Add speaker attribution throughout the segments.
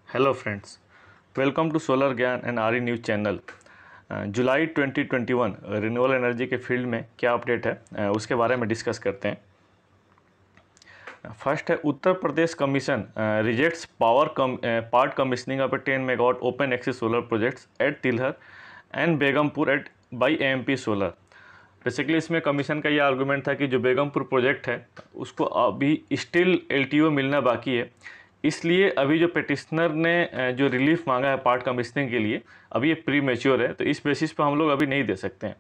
Speaker 1: Hello friends, welcome to solar ज्ञान and आरी news channel. July 2021 renewable energy के field में क्या अपडेट है उसके बारे में डिस्कस करते हैं। फर्स्ट है Uttar Pradesh commission rejects part commissioning of 10 megawatt open access solar projects at Tilhar and Begumpur at by AMP solar. Basically इसमें कमीशन का ये आर्गूमेंट था कि जो बेगमपुर प्रोजेक्ट है उसको अभी स्टिल एलटीओ मिलना बाकी है, इसलिए अभी जो पिटिशनर ने जो रिलीफ मांगा है पार्ट कमीशनिंग के लिए अभी ये प्री मैच्योर है, तो इस बेसिस पर हम लोग अभी नहीं दे सकते हैं।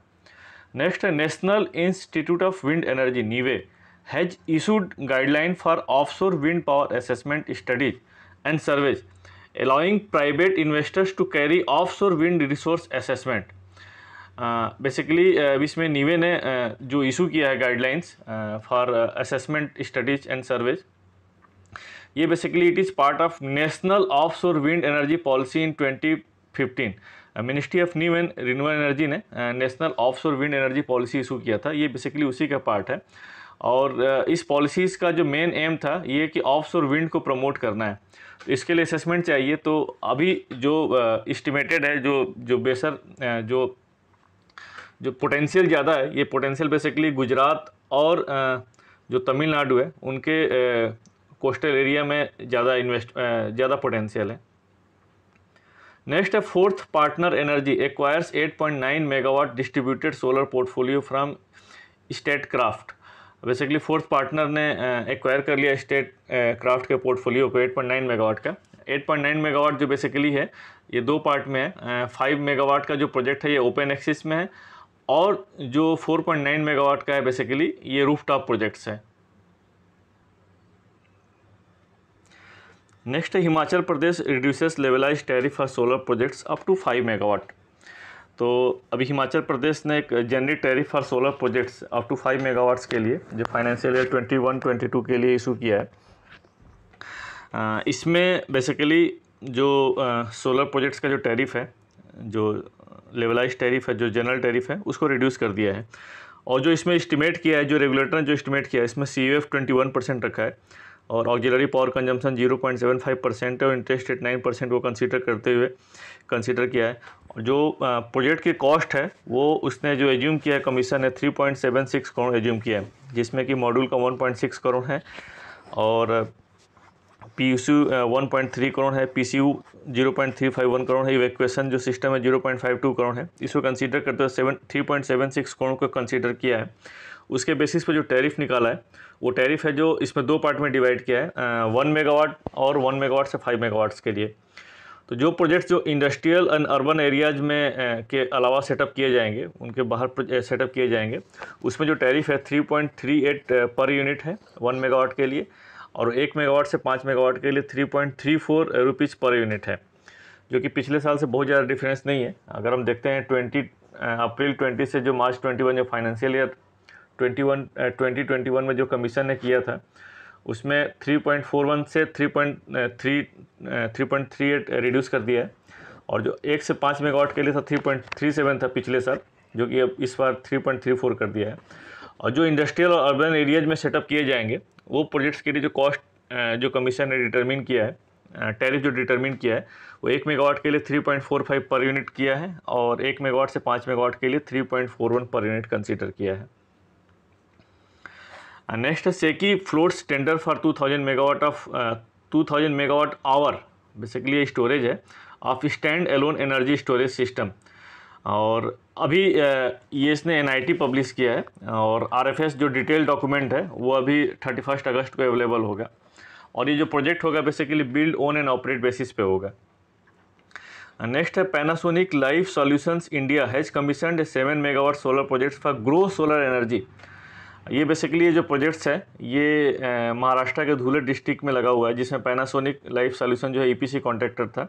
Speaker 1: नेक्स्ट है National Institute of Wind Energy नीवे has issued guideline for offshore wind power assessment studies and surveys allowing private investors to carry offshore wind resource assessment। Basically इसमें नीवे ने जो इशू किया है guidelines for assessment studies and surveys, ये basically it is part of national offshore wind energy policy in 2015। Ministry of New and renewable Energy ने national offshore wind energy policy issue किया था, ये बेसिकली उसी का part है। और इस पॉलिसीज़ का जो मेन एम था ये कि ऑफशोर विंड को प्रमोट करना है, तो इसके लिए असेसमेंट चाहिए। तो अभी जो इस्टिमेटेड है जो बेसर जो पोटेंशियल ज़्यादा है, ये पोटेंशियल बेसिकली गुजरात और जो तमिलनाडु है उनके कोस्टल एरिया में ज़्यादा पोटेंशियल है। नेक्स्ट है fourth partner energy acquires 8.9 megawatt distributed solar portfolio from state craft. Basically fourth partner ने एक्वायर कर लिया स्टेट क्राफ्ट के पोर्टफोलियो को 8.9 मेगावाट का। 8.9 मेगावाट जो बेसिकली है ये दो पार्ट में है। 5 मेगावाट का जो प्रोजेक्ट है ये ओपन एक्सिस में है, और जो 4.9 मेगावाट का है बेसिकली ये रूफटॉप प्रोजेक्ट्स है। नेक्स्ट है Himachal Pradesh reduces levelised tariff for solar projects up to 5 megawatt. तो अभी हिमाचल प्रदेश ने एक generic tariff for solar projects up to 5 megawatts के लिए जो फाइनेंशियल ईयर 21-22 के लिए इशू किया है। इसमें बेसिकली जो सोलर प्रोजेक्ट्स का जो टैरिफ है, जो लेवलाइज टैरिफ है, जो जनरल टैरिफ है, उसको रिड्यूस कर दिया है। और जो इसमें एस्टिमेट किया है, जो रेगुलेटर ने जो एस्टिमेट किया है, इसमें CUF 21% रखा है और ऑक्सिलरी पावर कंजम्पशन 0.75% है और इंटरेस्ट रेट 9% को कंसीडर किया है। और जो प्रोजेक्ट की कॉस्ट है वो उसने जो एज्यूम किया है कमीशन ने 3.76 करोड़ एज्यूम किया है, जिसमें कि मॉड्यूल का 1.6 करोड़ है और PUC 1.3 करोड़ है, PCU 0.351 करोड़ है, इवैक्यूएशन जो सिस्टम है 0.52 करोड़ है। इसको कंसीडर करते हुए 3.76 करोड़ को कंसीडर किया है। उसके बेसिस पर जो टैरिफ निकाला है वो टैरिफ है जो इसमें दो पार्ट में डिवाइड किया है, 1 मेगावाट और 1 मेगावाट से 5 मेगावाट्स के लिए। तो जो प्रोजेक्ट्स जो इंडस्ट्रियल एंड अर्बन एरियाज में के अलावा सेटअप किए जाएंगे, उनके बाहर सेटअप किए जाएंगे, उसमें जो टैरिफ है 3.38 पर यूनिट है 1 मेगावाट के लिए, और 1 मेगावाट से 5 मेगावाट के लिए 3.34 रुपीज़ पर यूनिट है, जो कि पिछले साल से बहुत ज़्यादा डिफरेंस नहीं है। अगर हम देखते हैं अप्रैल 20 से जो मार्च 21 जो फाइनेंशियल ईयर 2021 में जो कमीशन ने किया था उसमें 3.41 से 3.38 रिड्यूस कर दिया है। और जो 1 से 5 मेगावाट के लिए था 3.37 था पिछले साल, जो कि अब इस बार 3.34 कर दिया है। और जो इंडस्ट्रियल और अर्बन एरियाज में सेटअप किए जाएंगे वो प्रोजेक्ट्स के लिए जो कॉस्ट जो कमीशन ने डिटरमिन किया है, टैरिफ जो डिटरमिन किया है, वो 1 मेगावाट के लिए 3.45 पर यूनिट किया है और 1 मेगावाट से 5 मेगावाट के लिए 3.41 पर यूनिट कंसीडर किया है। Next SECI floats tender for 2000 megawatt hour, basically ये स्टोरेज है of stand alone energy storage system. और अभी ये इसने NIT पब्लिश किया है और RFS जो डिटेल डॉक्यूमेंट है वो अभी 31 अगस्त को अवेलेबल होगा। और ये जो प्रोजेक्ट होगा basically build own and operate basis पे होगा। नेक्स्ट है Panasonic life solutions India has commissioned 7 megawatt solar projects for grow solar energy. ये बेसिकली ये जो प्रोजेक्ट्स है ये महाराष्ट्र के धुले डिस्ट्रिक्ट में लगा हुआ है, जिसमें पैनासोनिक लाइफ सॉल्यूशन जो है EPC कॉन्ट्रैक्टर था।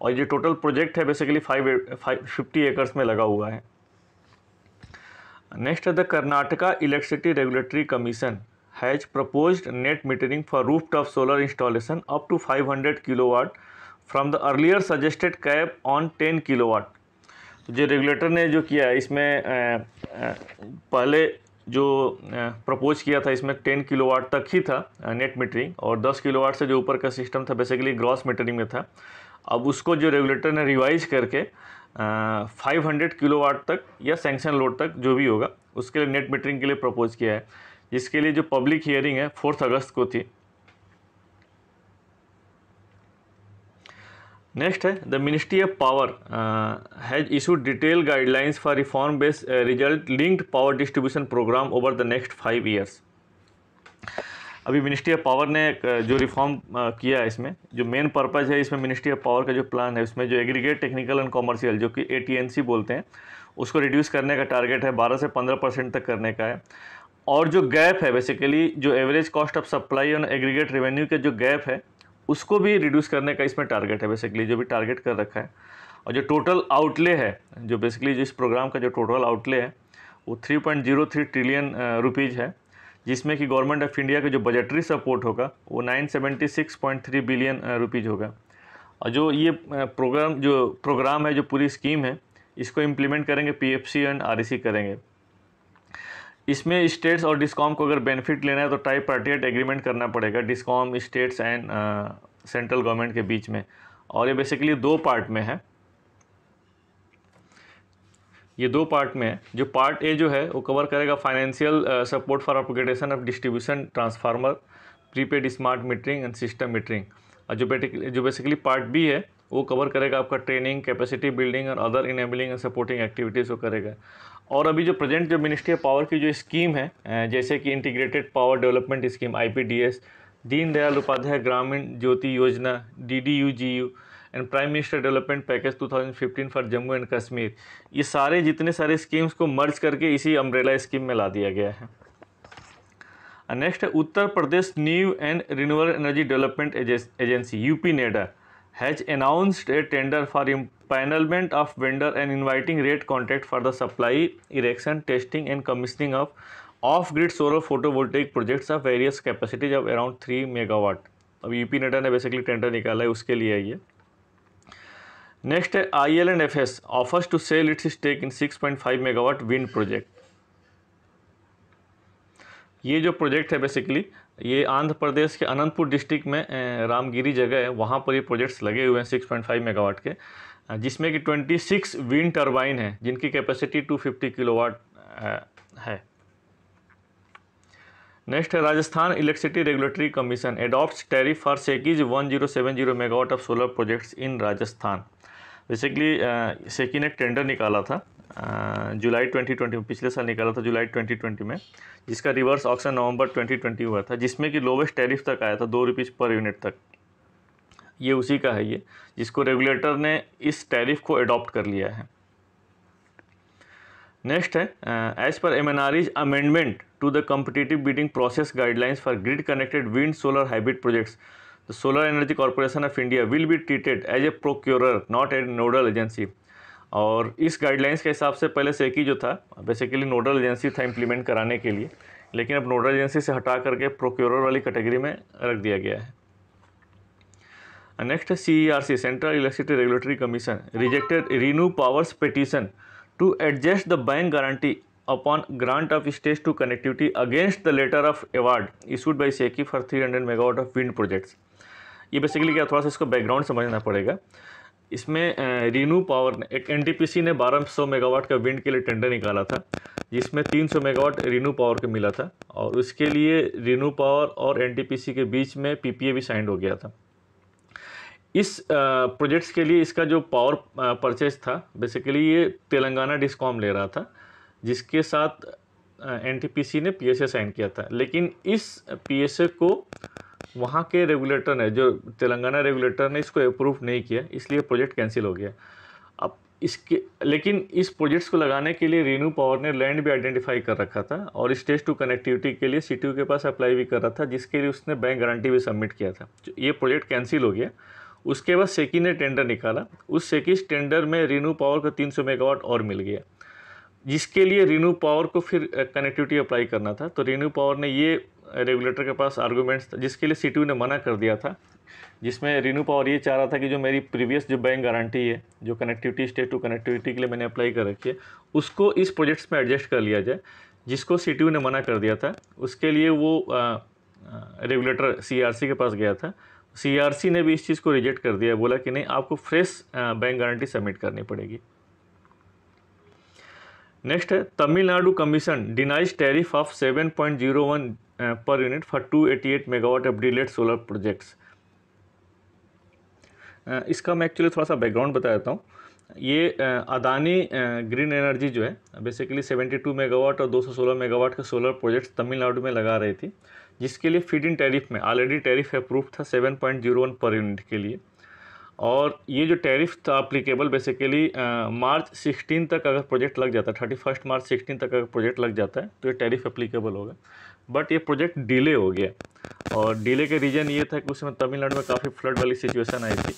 Speaker 1: और ये टोटल प्रोजेक्ट है बेसिकली 50 एकर्स में लगा हुआ है। नेक्स्ट है the Karnataka electricity regulatory commission has proposed net metering for rooftop solar installation up to 500 kilowatt from the earlier suggested cap on 10 kilowatt. तो जो रेगुलेटर ने जो किया है इसमें पहले जो प्रपोज किया था इसमें 10 किलोवाट तक ही था नेट मीटरिंग, और 10 किलोवाट से जो ऊपर का सिस्टम था बेसिकली ग्रॉस मीटरिंग में था। अब उसको जो रेगुलेटर ने रिवाइज करके 500 किलोवाट तक या सैंक्शन लोड तक जो भी होगा उसके लिए नेट मीटरिंग के लिए प्रपोज किया है, जिसके लिए जो पब्लिक हियरिंग है 4 अगस्त को थी। नेक्स्ट है the ministry of power has issued detail guidelines for reform based result linked power distribution program over the next 5 years. अभी मिनिस्ट्री ऑफ पावर ने जो रिफॉर्म किया है, इसमें जो मेन पर्पज़ है, इसमें मिनिस्ट्री ऑफ पावर का जो प्लान है उसमें जो एग्रीगेट टेक्निकल एंड कॉमर्शियल जो कि AT&C बोलते हैं उसको रिड्यूस करने का टारगेट है, 12 से 15% तक करने का है। और जो गैप है बेसिकली जो एवरेज कॉस्ट ऑफ सप्लाई और एग्रीगेट रेवेन्यू के जो गैप है उसको भी रिड्यूस करने का इसमें टारगेट है, बेसिकली जो भी टारगेट कर रखा है। और जो टोटल आउटले है, जो बेसिकली जो इस प्रोग्राम का जो टोटल आउटले है वो 3.03 ट्रिलियन रुपीज़ है, जिसमें कि गवर्नमेंट ऑफ इंडिया का जो बजटरी सपोर्ट होगा वो 976.3 बिलियन रुपीज़ होगा। और जो ये प्रोग्राम है, जो पूरी स्कीम है, इसको इम्प्लीमेंट करेंगे PFC एंड REC करेंगे। इसमें स्टेट्स और डिस्कॉम को अगर बेनिफिट लेना है तो ट्राइपार्टाइट एग्रीमेंट करना पड़ेगा discom, states and central government के बीच में। और ये बेसिकली 2 पार्ट में है, ये 2 पार्ट में है। जो पार्ट ए जो है वो कवर करेगा financial support for upgradation of distribution transformer, prepaid smart metering and system metering. और जो बेसिकली पार्ट बी है वो कवर करेगा आपका ट्रेनिंग, कैपेसिटी बिल्डिंग और other enabling and supporting activities को करेगा। और अभी जो प्रेजेंट जो मिनिस्ट्री ऑफ पावर की जो स्कीम है, जैसे कि integrated power development scheme IPDS, Deendayal Upadhyay Gramin Jyoti Yojana DDU-GU and prime minister development package 2015 for Jammu and Kashmir, ये सारे जितने सारे स्कीम्स को मर्ज करके इसी अम्ब्रेला स्कीम में ला दिया गया है। नेक्स्ट है Uttar Pradesh new and renewable energy development agency UP-NEDA has announced a tender for empanelment of vendor and inviting rate contract for the supply, erection, testing and commissioning of off-grid solar photovoltaic projects of various capacities of around 3 megawatt। अब UP-NEDA ने basically tender निकाला है, उसके लिए है ये। Next है IL&FS offers to sell its stake in 6.5 megawatt wind project. ये जो प्रोजेक्ट है बेसिकली ये आंध्र प्रदेश के अनंतपुर डिस्ट्रिक्ट में रामगिरी जगह है, वहाँ पर ये प्रोजेक्ट्स लगे हुए हैं 6.5 मेगावाट के, जिसमें कि 26 विंड टरबाइन है जिनकी कैपेसिटी 250 किलोवाट है। नेक्स्ट है Rajasthan electricity regulatory commission adopts tariff for सेकीज 1070 megawatt of solar projects in Rajasthan. Basically SECI ने एक टेंडर निकाला था जुलाई 2020 में, पिछले साल निकाला था जुलाई 2020 में, जिसका रिवर्स ऑक्शन नवंबर 2020 हुआ था, जिसमें कि लोवेस्ट टैरिफ तक आया था 2 रुपीज़ पर यूनिट तक। ये उसी का है ये, जिसको रेगुलेटर ने इस टैरिफ को अडॉप्ट कर लिया है। नेक्स्ट है एज पर MNRE's amendment to the competitive bidding process guidelines for grid connected wind solar hybrid projects, the Solar Energy Corporation of India will be treated as a procurer not a nodal agency. और इस guidelines के हिसाब से पहले सेकी जो था basically nodal agency था implement कराने के लिए, लेकिन अब नोडल एजेंसी से हटा करके प्रोक्योरर वाली कैटेगरी में रख दिया गया है। नेक्स्ट है CERC central electricity regulatory commission rejected ReNew power's petition to adjust the bank guarantee upon grant of stage two connectivity against the letter of award issued by SECI for 300 megawatt of wind projects. ये basically क्या, थोड़ा सा इसको background समझना पड़ेगा। इसमें renew power ने एक NTPC ने 1200 मेगावाट का विंड के लिए टेंडर निकाला था, जिसमें 300 मेगावाट रीन्यू पावर को मिला था, और उसके लिए रीन्यू पावर और NTPC के बीच में PPA भी साइन हो गया था। इस प्रोजेक्ट्स के लिए इसका जो पावर परचेज था बेसिकली ये तेलंगाना डिस्कॉम ले रहा था, जिसके साथ NTPC ने PSA साइन किया था, लेकिन इस PSA को वहाँ के रेगुलेटर ने, जो तेलंगाना रेगुलेटर ने, इसको अप्रूव नहीं किया, इसलिए प्रोजेक्ट कैंसिल हो गया। अब लेकिन इस प्रोजेक्ट्स को लगाने के लिए रीन्यू पावर ने लैंड भी आइडेंटिफाई कर रखा था और स्टेज टू कनेक्टिविटी के लिए CTU के पास अप्लाई भी कर रहा था, जिसके लिए उसने बैंक गारंटी भी सबमिट किया था। ये प्रोजेक्ट कैंसिल हो गया। उसके बाद सेकी ने टेंडर निकाला, उस सेकी टेंडर में रीन्यू पावर को 300 मेगावाट और मिल गया, जिसके लिए रीन्यू पावर को फिर कनेक्टिविटी अप्लाई करना था। तो रीन्यू पावर ने ये रेगुलेटर के पास आर्गूमेंट्स, जिसके लिए CTU ने मना कर दिया था, जिसमें रीन्यू पावर ये चाह रहा था कि जो मेरी प्रीवियस जो बैंक गारंटी है, जो कनेक्टिविटी स्टेज टू कनेक्टिविटी के लिए मैंने अप्लाई कर रखी है, उसको इस प्रोजेक्ट्स में एडजस्ट कर लिया जाए, जिसको सीटीयू ने मना कर दिया था। उसके लिए वो रेगुलेटर सीआरसी के पास गया था। सीआरसी ने भी इस चीज़ को रिजेक्ट कर दिया, बोला कि नहीं, आपको फ्रेश बैंक गारंटी सबमिट करनी पड़ेगी। नेक्स्ट है Tamil Nadu commission denies tariff of 7.01 per unit for 288 megawatt of delayed solar projects. इसका मैं एक्चुअली थोड़ा सा बैकग्राउंड बता देता हूँ। ये अदानी ग्रीन एनर्जी जो है बेसिकली 72 मेगावाट और 216 मेगावाट के सोलर प्रोजेक्ट्स तमिलनाडु में लगा रही थी, जिसके लिए फीड इन टैरिफ में ऑलरेडी टैरिफ अप्रूव था 7.01 पर यूनिट के लिए। और ये जो टैरिफ था अप्लीकेबल बेसिकली मार्च 16 तक अगर प्रोजेक्ट लग जाता है, 31 मार्च 16 तक अगर प्रोजेक्ट लग जाता है तो ये टैरिफ अप्लीकेबल होगा। बट ये प्रोजेक्ट डिले हो गया, और डिले के रीज़न ये था कि उसमें तमिलनाडु में काफ़ी फ्लड वाली सिचुएशन आई थी।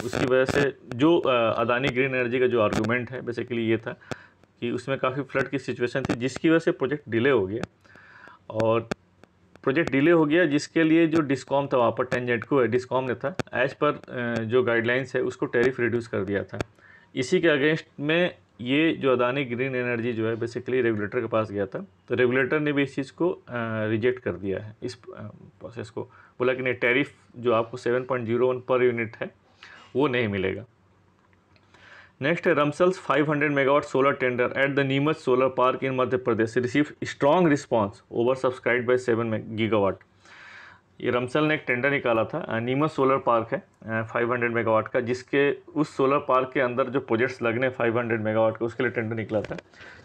Speaker 1: उसकी वजह से जो अदानी ग्रीन एनर्जी का जो आर्गूमेंट है बेसिकली ये था कि उसमें काफ़ी फ्लड की सिचुएशन थी, जिसकी वजह से प्रोजेक्ट डिले हो गया। और प्रोजेक्ट डिले हो गया जिसके लिए जो डिस्कॉम था वहाँ पर टेंजेंटको है, डिस्कॉम ने था एज पर जो गाइडलाइंस है उसको टैरिफ रिड्यूस कर दिया था। इसी के अगेंस्ट में ये जो अदानी ग्रीन एनर्जी जो है बेसिकली रेगुलेटर के पास गया था, तो रेगुलेटर ने भी इस चीज़ को रिजेक्ट कर दिया है, इस प्रोसेस को। बोला कि नहीं, टैरिफ जो आपको 7.01 पर यूनिट है वो नहीं मिलेगा। नेक्स्ट है RUMSL's 500 megawatt solar tender at the Neemuch solar park in Madhya Pradesh receive strong response over subscribe by 7 gigawatt. ये रमसल ने एक टेंडर निकाला था, नीमच सोलर पार्क है 500 मेगावाट का, जिसके उस सोलर पार्क के अंदर जो प्रोजेक्ट्स लगने 500 मेगावाट के उसके लिए टेंडर निकला था,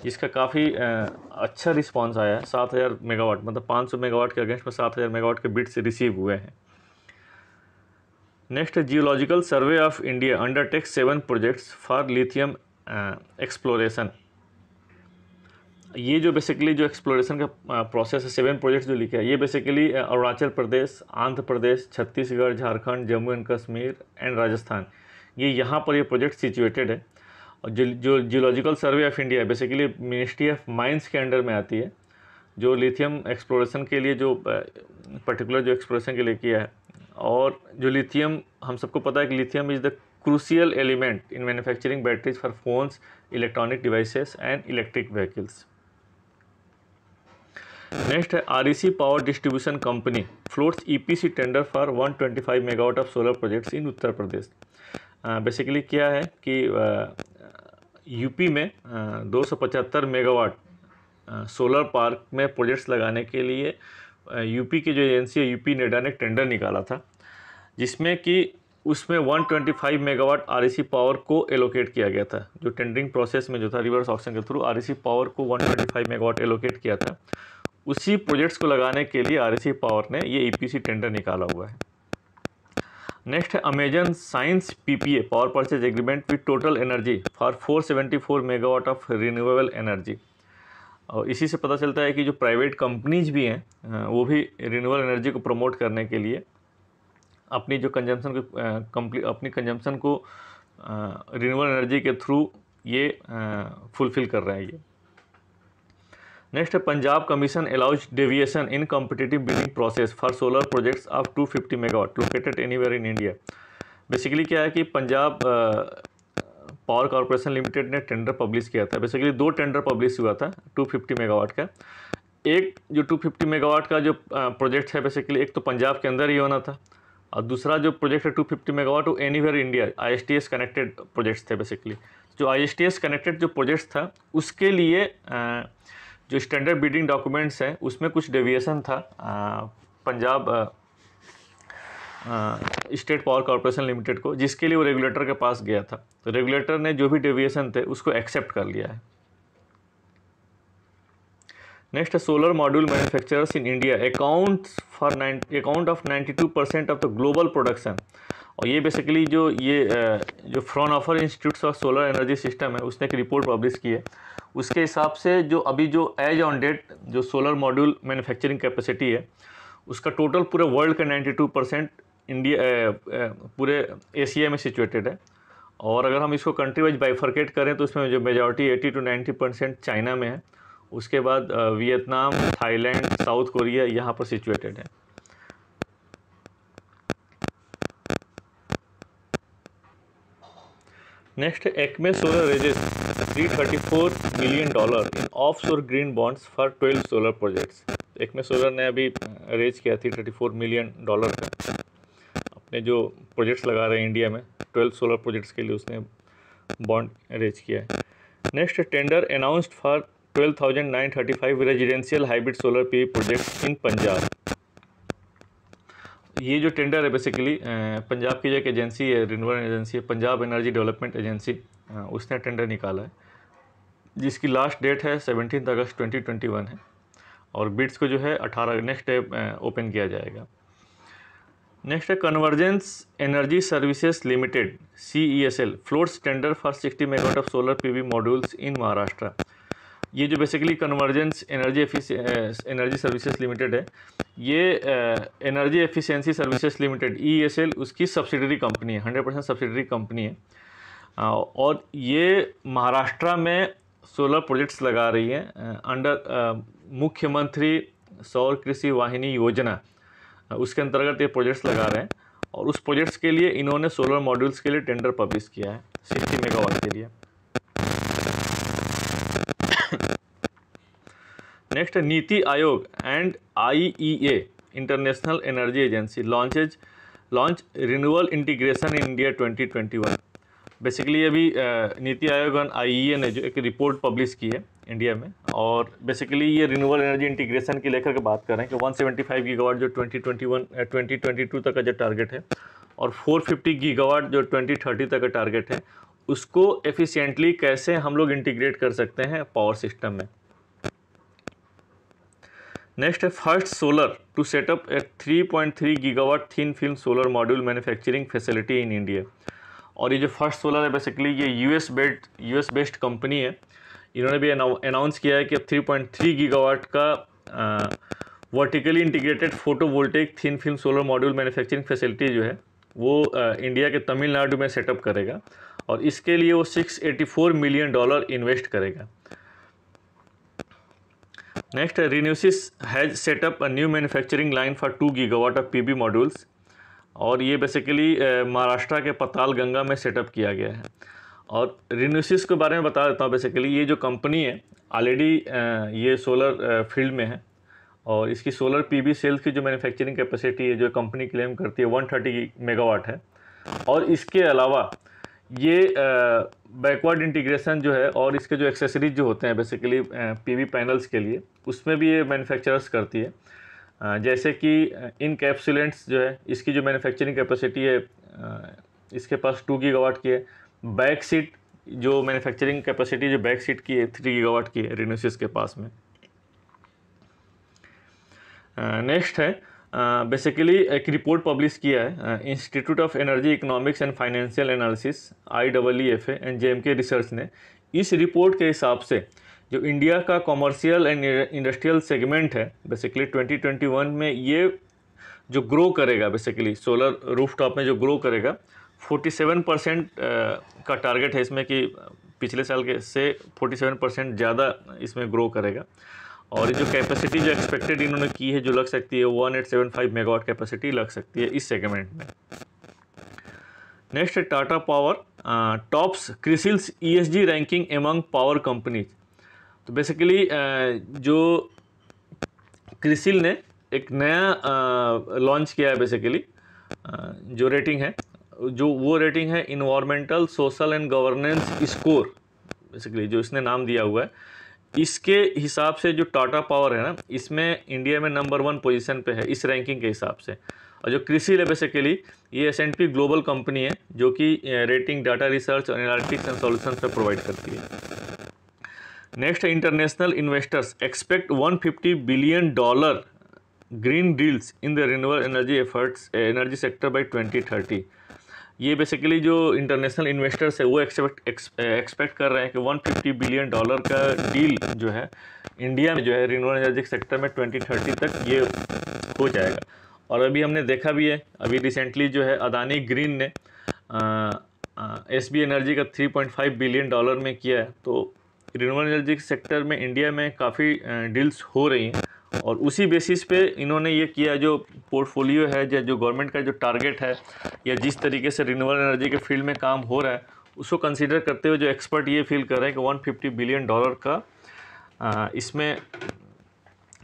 Speaker 1: जिसका काफ़ी अच्छा रिस्पॉन्स आया है। 7000 मेगावाट मतलब 500 मेगावाट के अगेंस्ट में 7000 मेगावाट के बिड्स रिसीव हुए हैं। नेक्स्ट है geological survey of India undertakes 7 projects for lithium exploration. ये जो बेसिकली जो एक्सप्लोरेशन का प्रोसेस है, 7 प्रोजेक्ट्स जो लिखे हैं, ये basically Arunachal Pradesh, Andhra Pradesh, Chhattisgarh, Jharkhand, Jammu and Kashmir and Rajasthan, ये यहाँ पर ये प्रोजेक्ट सिचुएटेड है। और जो geological survey of India basically ministry of mines के अंडर में आती है, जो लिथियम एक्सप्लोरेशन के लिए जो पर्टिकुलर जो एक्सप्लोरेशन के लिए किया है। और जो लिथियम, हम सबको पता है कि lithium is the crucial element in manufacturing batteries for phones, electronic devices and electric vehicles. Next है REC power distribution company floats EPC tender for 125 megawatt of solar projects in Uttar Pradesh. Basically क्या है कि UP में 275 megawatt solar park में projects लगाने के लिए UP की जो एजेंसी है यूपी नेडा ने टेंडर निकाला था, जिसमें कि उसमें 125 मेगावाट REC पावर को एलोकेट किया गया था। जो टेंडरिंग प्रोसेस में जो था रिवर्स ऑक्शन के थ्रू REC पावर को 125 मेगावाट एलोकेट किया था, उसी प्रोजेक्ट्स को लगाने के लिए REC पावर ने ये EPC टेंडर निकाला हुआ है। नेक्स्ट है Amazon science PPA power purchase agreement with total energy for 474 megawatt of renewable energy. और इसी से पता चलता है कि जो प्राइवेट कंपनीज भी हैं वो भी रिन्यूएबल एनर्जी को प्रमोट करने के लिए अपनी जो कंजम्पशन को अपनी कंजम्पशन को रिन्यूएबल एनर्जी के थ्रू ये फुलफिल कर रहे हैं ये। नेक्स्ट है Punjab commission allows deviation in competitive bidding process for solar projects of 250 megawatt located anywhere in India. Basically क्या है कि पंजाब पावर कॉर्पोरेशन लिमिटेड ने टेंडर पब्लिश किया था। बेसिकली 2 टेंडर पब्लिश हुआ था 250 मेगावाट का। एक जो 250 मेगावाट का जो प्रोजेक्ट है बेसिकली एक तो पंजाब के अंदर ही होना था, और दूसरा जो प्रोजेक्ट है 250 मेगावाट वो anywhere India ISTS connected projects थे। बेसिकली जो ISTS कनेक्टेड जो प्रोजेक्ट्स था उसके लिए जो स्टैंडर्ड बिडिंग डॉक्यूमेंट्स हैं उसमें कुछ डेविएशन था Punjab state power corporation limited को, जिसके लिए वो रेगुलेटर के पास गया था। तो रेगुलेटर ने जो भी डेविएशन थे उसको एक्सेप्ट कर लिया है। नेक्स्ट है solar module manufacturers in India account of 92% of the global production. और ये बेसिकली जो Fraunhofer institute of solar energy system है उसने एक रिपोर्ट पब्लिश की है। उसके हिसाब से जो अभी जो एज ऑन डेट जो सोलर मॉड्यूल मैन्युफैक्चरिंग कैपेसिटी है उसका टोटल पूरे वर्ल्ड का 92% इंडिया पूरे एशिया में सिचुएटेड है। और अगर हम इसको कंट्री वाइज बाइफर्केट करें तो उसमें जो मेजॉरिटी 80 to 90% चाइना में है, उसके बाद वियतनाम, थाईलैंड, साउथ कोरिया यहाँ पर सिचुएटेड है। Next Acme solar raises $334 million in offshore green bonds for 12 solar projects. Acme solar ने अभी रेज किया $334 मिलियन का अपने जो प्रोजेक्ट्स लगा रहे हैं इंडिया में 12 सोलर प्रोजेक्ट्स के लिए उसने बॉन्ड रेज किया है। Next tender announced for 12,935 residential hybrid solar PV projects in Punjab. ये जो टेंडर है बेसिकली पंजाब की जो एक एजेंसी है, रिन्यूएबल एजेंसी है, पंजाब एनर्जी डेवलपमेंट एजेंसी, उसने टेंडर निकाला है जिसकी लास्ट डेट है 17 अगस्त 2021 है और बिड्स को जो है 18 नेक्स्ट डे ओपन किया जाएगा। नेक्स्ट है convergence energy services limited CESL floats tender for 60 megawatt of solar PV modules इन महाराष्ट्र। ये जो basically convergence energy services limited है, ये energy efficiency services limited ESL उसकी सब्सिडरी कंपनी है, 100% सब्सिडरी कंपनी है और ये महाराष्ट्र में सोलर प्रोजेक्ट्स लगा रही है अंडर मुख्यमंत्री सौर कृषि वाहिनी योजना, उसके अंतर्गत ये प्रोजेक्ट्स लगा रहे हैं और उस प्रोजेक्ट्स के लिए इन्होंने सोलर मॉड्यूल्स के लिए टेंडर पब्लिश किया है 60 मेगावाट के लिए। Next NITI Aayog and IEA international energy agency launch renewable integration in India 2021। Basically अभी नीति आयोग और IEA ने जो एक रिपोर्ट पब्लिश की है इंडिया में और बेसिकली ये रिन्यूएबल एनर्जी इंटीग्रेशन की लेकर के बात कर रहे हैं कि 175 गीगावाट जो 2022 तक का जो टारगेट है और 450 गीगावाट जो 2030 तक का टारगेट है, उसको एफिशिएंटली कैसे हम लोग इंटीग्रेट कर सकते हैं पावर सिस्टम में। नेक्स्ट है First Solar to setup a 3.3 gigawatt thin film solar module manufacturing facility in India. और ये जो फर्स्ट सोलर है बेसिकली ये यूएस बेस्ड कंपनी है। इन्होंने भी अनाउंस किया है कि अब 3.3 गीगावाट का vertically integrated photovoltaic thin film solar module manufacturing facility जो है वो इंडिया के तमिलनाडु में सेटअप करेगा और इसके लिए वो $684 मिलियन इन्वेस्ट करेगा। Next Renewsys has set up a new manufacturing line for 2 gigawatt of PV modules और ये बेसिकली महाराष्ट्र के पताल गंगा में सेटअप किया गया है। और रिन्यूसिस के बारे में बता देता हूँ। बेसिकली ये जो कंपनी है ऑलरेडी ये सोलर फील्ड में है और इसकी सोलर PV सेल्स की जो मैन्युफैक्चरिंग कैपेसिटी है जो कंपनी क्लेम करती है 130 मेगावाट है और इसके अलावा ये बैकवर्ड इंटीग्रेशन जो है और इसके जो एक्सेसरीज जो होते हैं बेसिकली PV पैनल्स के लिए उसमें भी ये मैन्युफैक्चरर्स करती है। जैसे कि इनकैप्सुलेंट्स जो है इसकी जो मैन्युफैक्चरिंग कैपेसिटी है इसके पास 2 गीगावाट की है। बैक सीट जो मैन्युफैक्चरिंग कैपेसिटी जो बैक सीट की है 3 गीगावाट की है रिन्यूसिस के पास में। नेक्स्ट है बेसिकली एक रिपोर्ट पब्लिश किया है institute of energy economics and financial analysis IEEFA and JMK research ने। इस रिपोर्ट के हिसाब से जो इंडिया का कॉमर्शियल एंड इंडस्ट्रियल सेगमेंट है बेसिकली 2021 में ये जो ग्रो करेगा बेसिकली सोलर रूफटॉप में जो ग्रो करेगा 47% का टारगेट है इसमें कि पिछले साल के से 47% ज़्यादा इसमें ग्रो करेगा। और ये जो कैपेसिटी जो एक्सपेक्टेड इन्होंने की है जो लग सकती है 1875 मेगावाट कैपेसिटी लग सकती है इस सेगमेंट में। नेक्स्ट है Tata power tops CRISIL's ESG ranking among power companies. तो बेसिकली जो क्रिसिल ने एक नया लॉन्च किया है बेसिकली जो रेटिंग है जो वो रेटिंग है environmental social and governance score basically जो इसने नाम दिया हुआ है। इसके हिसाब से जो टाटा पावर है ना इसमें इंडिया में नंबर 1 पोजीशन पे है इस रैंकिंग के हिसाब से। और जो क्रिसिल है बेसिकली ये S&P ग्लोबल कंपनी है जो कि रेटिंग डाटा रिसर्च और एनालिटिक्स एंड सॉल्यूशंस पे प्रोवाइड करती है। नेक्स्ट है international investors expect $150 billion green deals in the renewable energy sector bye 2030। ये बेसिकली जो इंटरनेशनल इन्वेस्टर्स है वो एक्सपेक्ट कर रहे हैं कि $150 बिलियन का डील जो है इंडिया में जो है रिन्यूएबल एनर्जी सेक्टर में 2030 तक ये हो जाएगा। और अभी हमने देखा भी है अभी रिसेंटली जो है अदानी ग्रीन ने SB एनर्जी का $3.5 बिलियन में किया है। तो रिन्यूएबल एनर्जी सेक्टर में इंडिया में काफ़ी डील्स हो रही हैं और उसी बेसिस पे इन्होंने ये किया जो पोर्टफोलियो है जो गवर्नमेंट का जो टारगेट है या जिस तरीके से रिन्यूएबल एनर्जी के फील्ड में काम हो रहा है उसको कंसीडर करते हुए जो एक्सपर्ट ये फील कर रहे हैं कि $150 बिलियन का इसमें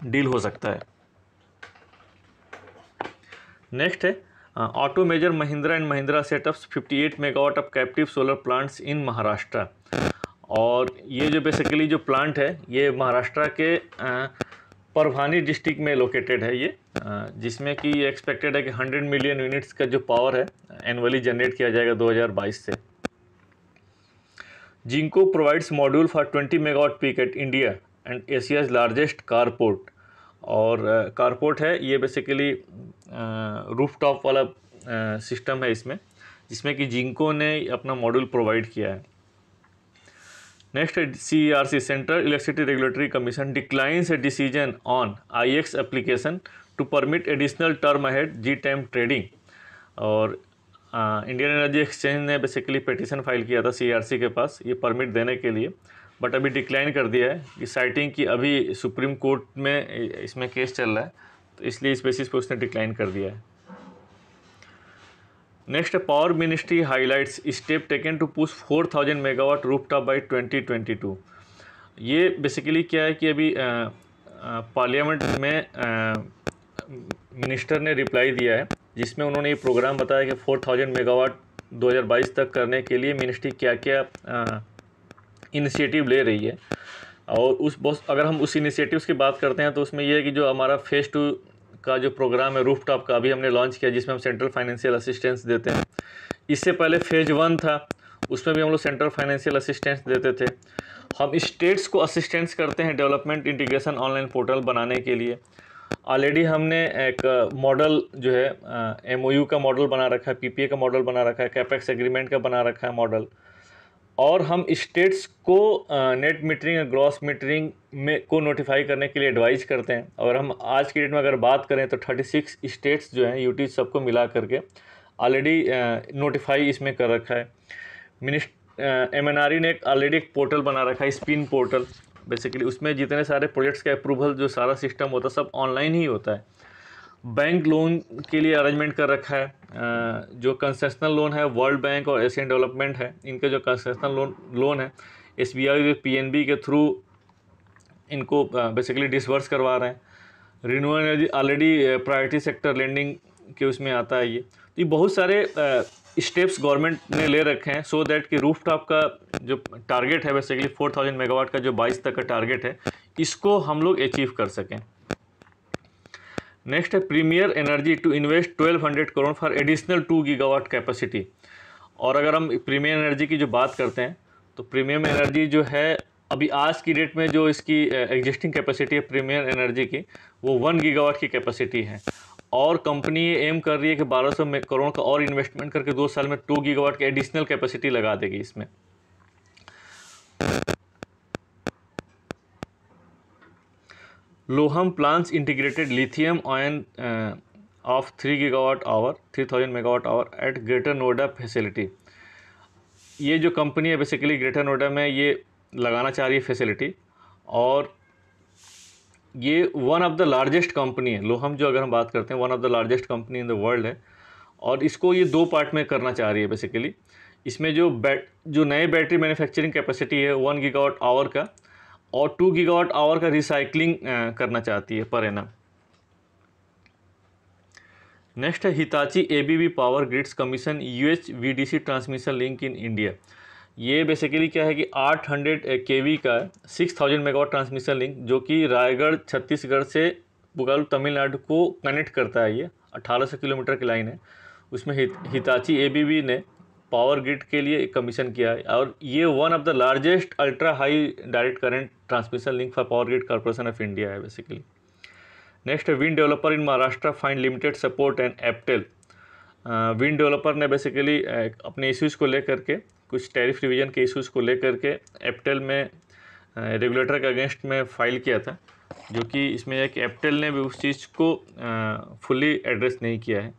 Speaker 1: डील हो सकता है। नेक्स्ट है auto major Mahindra and Mahindra setups 58 megawatt of captive solar plants in Maharashtra. और ये जो बेसिकली जो प्लांट है ये महाराष्ट्र के परभानी डिस्ट्रिक्ट में लोकेटेड है ये, जिसमें कि ये एक्सपेक्टेड है कि 100 मिलियन यूनिट्स का जो पावर है एनुअली जनरेट किया जाएगा 2022 से। Jinko provides module for 20 megawatt peak at India and Asia's largest carport. और कारपोर्ट है ये बेसिकली रूफटॉप वाला सिस्टम है इसमें, जिसमें कि जिंको ने अपना मॉड्यूल प्रोवाइड किया है। नेक्स्ट है CERC central electricity regulatory commission declines a decision on IX application to permit additional term ahead G time trading. और इंडियन एनर्जी एक्सचेंज ने बेसिकली पिटीशन फाइल किया था CERC के पास ये परमिट देने के लिए, बट अभी डिक्लाइन कर दिया है कि साइटिंग की अभी सुप्रीम कोर्ट में इसमें केस चल रहा है, तो इसलिए इस बेसिस पे उसने डिक्लाइन कर दिया है। Next power ministry highlights step taken to push 4000 megawatt rooftop by 2022। ये बेसिकली क्या है कि अभी पार्लियामेंट में मिनिस्टर ने रिप्लाई दिया है, जिसमें उन्होंने ये प्रोग्राम बताया कि 4000 मेगावाट 2022 तक करने के लिए मिनिस्ट्री क्या क्या इनिशिएटिव ले रही है। और अगर हम उस इनिशिएटिव्स की बात करते हैं तो उसमें यह है कि जो हमारा फेज़ 2 का जो प्रोग्राम है रूफटॉप का अभी हमने लॉन्च किया, जिसमें हम सेंट्रल फाइनेंशियल असिस्टेंस देते हैं। इससे पहले फेज़ 1 था, उसमें भी हम लोग सेंट्रल फाइनेंशियल असिस्टेंस देते थे। हम स्टेट्स को असिस्टेंस करते हैं डेवलपमेंट इंटीग्रेशन ऑनलाइन पोर्टल बनाने के लिए। ऑलरेडी हमने एक मॉडल जो है MOU का मॉडल बना रखा है, PPA का मॉडल बना रखा है, कैपेक्स एग्रीमेंट का बना रखा है मॉडल। और हम स्टेट्स को नेट मीटरिंग और ग्रॉस मीटरिंग में को नोटिफाई करने के लिए एडवाइज करते हैं। और हम आज की डेट में अगर बात करें तो 36 स्टेट्स जो हैं UT सबको मिला करके ऑलरेडी नोटिफाई इसमें कर रखा है। MNRE ने ऑलरेडी एक पोर्टल बना रखा है, स्पिन पोर्टल। बेसिकली उसमें जितने सारे प्रोजेक्ट्स का अप्रूवल जो सारा सिस्टम होता है सब ऑनलाइन ही होता है। बैंक लोन के लिए अरेंजमेंट कर रखा है। जो कंसेशनल लोन है वर्ल्ड बैंक और एशियन डेवलपमेंट है, इनके जो कंसेशनल लोन है SBI और PNB के थ्रू इनको बेसिकली डिसवर्स करवा रहे हैं। Renewable energy already priority sector lending के उसमें आता है ये। तो ये बहुत सारे स्टेप्स गवर्नमेंट ने ले रखे हैं सो दैट कि रूफटॉप का जो टारगेट है बेसिकली 4000 मेगावाट का जो 22 तक का टारगेट है, इसको हम लोग अचीव कर सकें। नेक्स्ट है Premier Energy to invest 1200 crore for additional 2 gigawatt capacity. और अगर हम प्रीमियर एनर्जी की जो बात करते हैं तो प्रीमियम एनर्जी जो है अभी आज की डेट में जो इसकी एग्जिस्टिंग कैपेसिटी है प्रीमियर एनर्जी की, वो 1 गीगावाट की कैपेसिटी है। और कंपनी ये एम कर रही है कि 1200 करोड़ का और इन्वेस्टमेंट करके 2 साल में 2 गीगावाट की एडिशनल कैपेसिटी लगा देगी इसमें। Lohum plans integrated lithium ion of 3000 megawatt hour at greater Noida facility. ये जो कंपनी है बेसिकली ग्रेटर नोएडा में ये लगाना चाह रही है फैसिलिटी, और ये one of the largest company है। लोहम जो अगर हम बात करते हैं one of the largest company in the world है, और इसको ये 2 पार्ट में करना चाह रही है बेसिकली। इसमें जो नए बैटरी मैन्युफैक्चरिंग कैपेसिटी है 1 गीगावाट आवर का, और 2 गीगावाट आवर का रिसाइकलिंग करना चाहती है पर एनम। नेक्स्ट है Hitachi ABB power grids commission UHVDC transmission link in India. ये बेसिकली क्या है कि 800 kV का 6000 मेगावाट ट्रांसमिशन लिंक जो कि रायगढ़ छत्तीसगढ़ से बोकारो तमिलनाडु को कनेक्ट करता है। ये 1800 किलोमीटर की लाइन है। उसमें हिताची ABB ने पावर ग्रिड के लिए एक कमीशन किया है, और ये one of the largest ultra high direct current transmission link for power grid corporation of India है बेसिकली। नेक्स्ट है wind developer in Maharashtra find limited support and APTEL. Wind developer ने बेसिकली अपने इश्यूज़ को लेकर के, कुछ टैरिफ रिवीजन के issues को लेकर के एप्टेल में रेगुलेटर के अगेंस्ट में फ़ाइल किया था, जो कि इसमें है कि एप्टेल ने भी उस चीज़ को फुली एड्रेस नहीं किया है।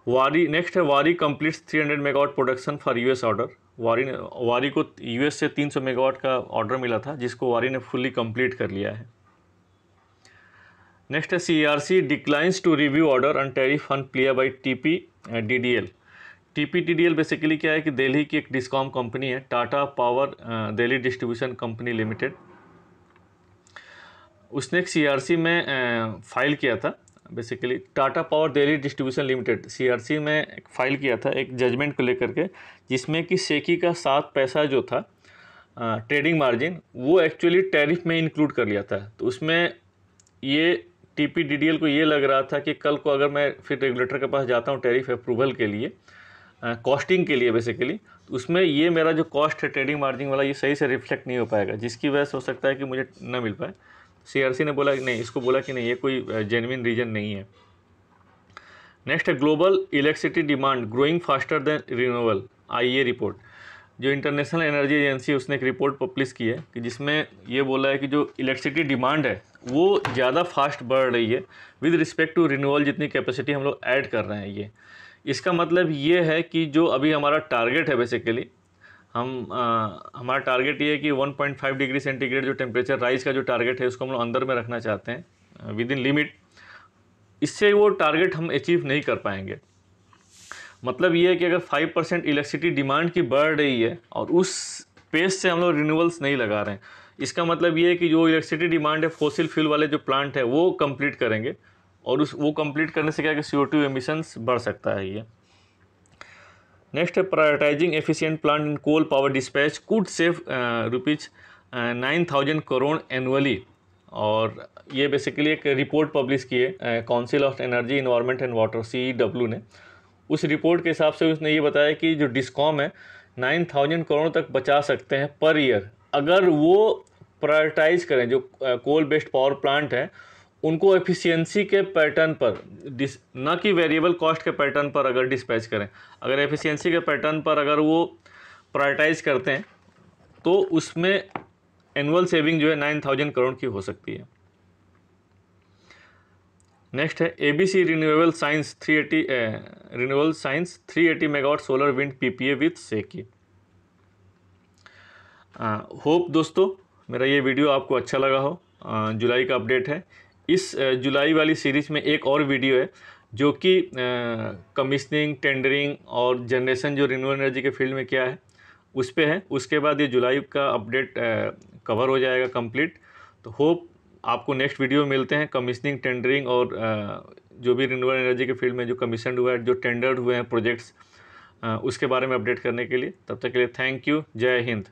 Speaker 1: वारी नेक्स्ट है वारी completes 300 megawatt production for US order. वारी को US से 300 मेगावाट का ऑर्डर मिला था, जिसको वारी ने फुली कंप्लीट कर लिया है। नेक्स्ट है CERC declines to review order on tariff on plea by TP DDL। TPTDL basically क्या है कि दिल्ली की एक डिस्कॉम कंपनी है, Tata power Delhi distribution company limited. उसने एक CRC में फाइल किया था। Basically Tata power Delhi distribution limited CRC में एक फाइल किया था एक जजमेंट को लेकर के, जिसमें कि सेकी का 7 पैसा जो था ट्रेडिंग मार्जिन, वो एक्चुअली टैरिफ में इंक्लूड कर लिया था। तो उसमें ये TPDDL को ये लग रहा था कि कल को अगर मैं फिर रेगुलेटर के पास जाता हूँ टैरिफ अप्रूवल के लिए, कॉस्टिंग के लिए बेसिकली, तो उसमें ये मेरा जो कॉस्ट है ट्रेडिंग मार्जिन वाला ये सही से रिफ्लेक्ट नहीं हो पाएगा, जिसकी वजह से हो सकता है कि मुझे ना मिल पाए। CRC ने बोला कि नहीं, इसको बोला कि नहीं, ये कोई जेन्युइन रीजन नहीं है। नेक्स्ट है global electricity demand growing faster than renewable, IEA report. जो इंटरनेशनल एनर्जी एजेंसी उसने एक रिपोर्ट पब्लिश की है कि जिसमें ये बोला है कि जो इलेक्ट्रिसिटी डिमांड है वो ज़्यादा फास्ट बढ़ रही है विद रिस्पेक्ट टू रिन्यूएबल, जितनी कैपेसिटी हम लोग ऐड कर रहे हैं। ये इसका मतलब ये है कि जो अभी हमारा टारगेट है बेसिकली, हमारा टारगेट ये है कि 1.5 डिग्री सेंटीग्रेड जो टेम्परेचर राइज का जो टारगेट है उसको हम लोग अंदर में रखना चाहते हैं विद इन लिमिट। इससे वो टारगेट हम अचीव नहीं कर पाएंगे। मतलब ये है कि अगर 5% इलेक्ट्रिसिटी डिमांड की बढ़ रही है और उस पेस से हम लोग रिन्यूएबल्स नहीं लगा रहे हैं, इसका मतलब ये है कि जो इलेक्ट्रिसिटी डिमांड है फॉसिल फ्यूल वाले जो प्लांट है वो कंप्लीट करेंगे, और वो कंप्लीट करने से क्या है कि CO2 एमिशंस बढ़ सकता है ये। नेक्स्ट है prioritizing efficient plant in coal power dispatch could save ₹9,000 crore annually. और ये बेसिकली एक रिपोर्ट पब्लिश की है council of energy environment and water CEW ने। उस रिपोर्ट के हिसाब से उसने ये बताया कि जो डिस्कॉम है 9,000 करोड़ तक बचा सकते हैं पर ईयर, अगर वो प्रायोरिटाइज करें जो कोल बेस्ड पावर प्लांट है उनको एफिशिएंसी के पैटर्न पर, ना कि वेरिएबल कॉस्ट के पैटर्न पर अगर डिस्पैच करें। अगर एफिशिएंसी के पैटर्न पर अगर वो प्रायोरिटाइज करते हैं तो उसमें एनुअल सेविंग जो है 9,000 करोड़ की हो सकती है। नेक्स्ट है ABC renewable science 380 megawatt solar wind PPA with SECI. Hope दोस्तों मेरा ये वीडियो आपको अच्छा लगा हो। जुलाई का अपडेट है। इस जुलाई वाली सीरीज में एक और वीडियो है जो कि कमीशनिंग, टेंडरिंग और जनरेशन जो रिन्यूएबल एनर्जी के फील्ड में क्या है उस पे है। उसके बाद ये जुलाई का अपडेट कवर हो जाएगा कंप्लीट। तो होप आपको नेक्स्ट वीडियो मिलते हैं कमीशनिंग, टेंडरिंग और जो भी रिन्यूएबल एनर्जी के फील्ड में जो कमीशन हुआ है, जो टेंडर्ड हुए हैं प्रोजेक्ट्स, उसके बारे में अपडेट करने के लिए। तब तक के लिए थैंक यू। जय हिंद।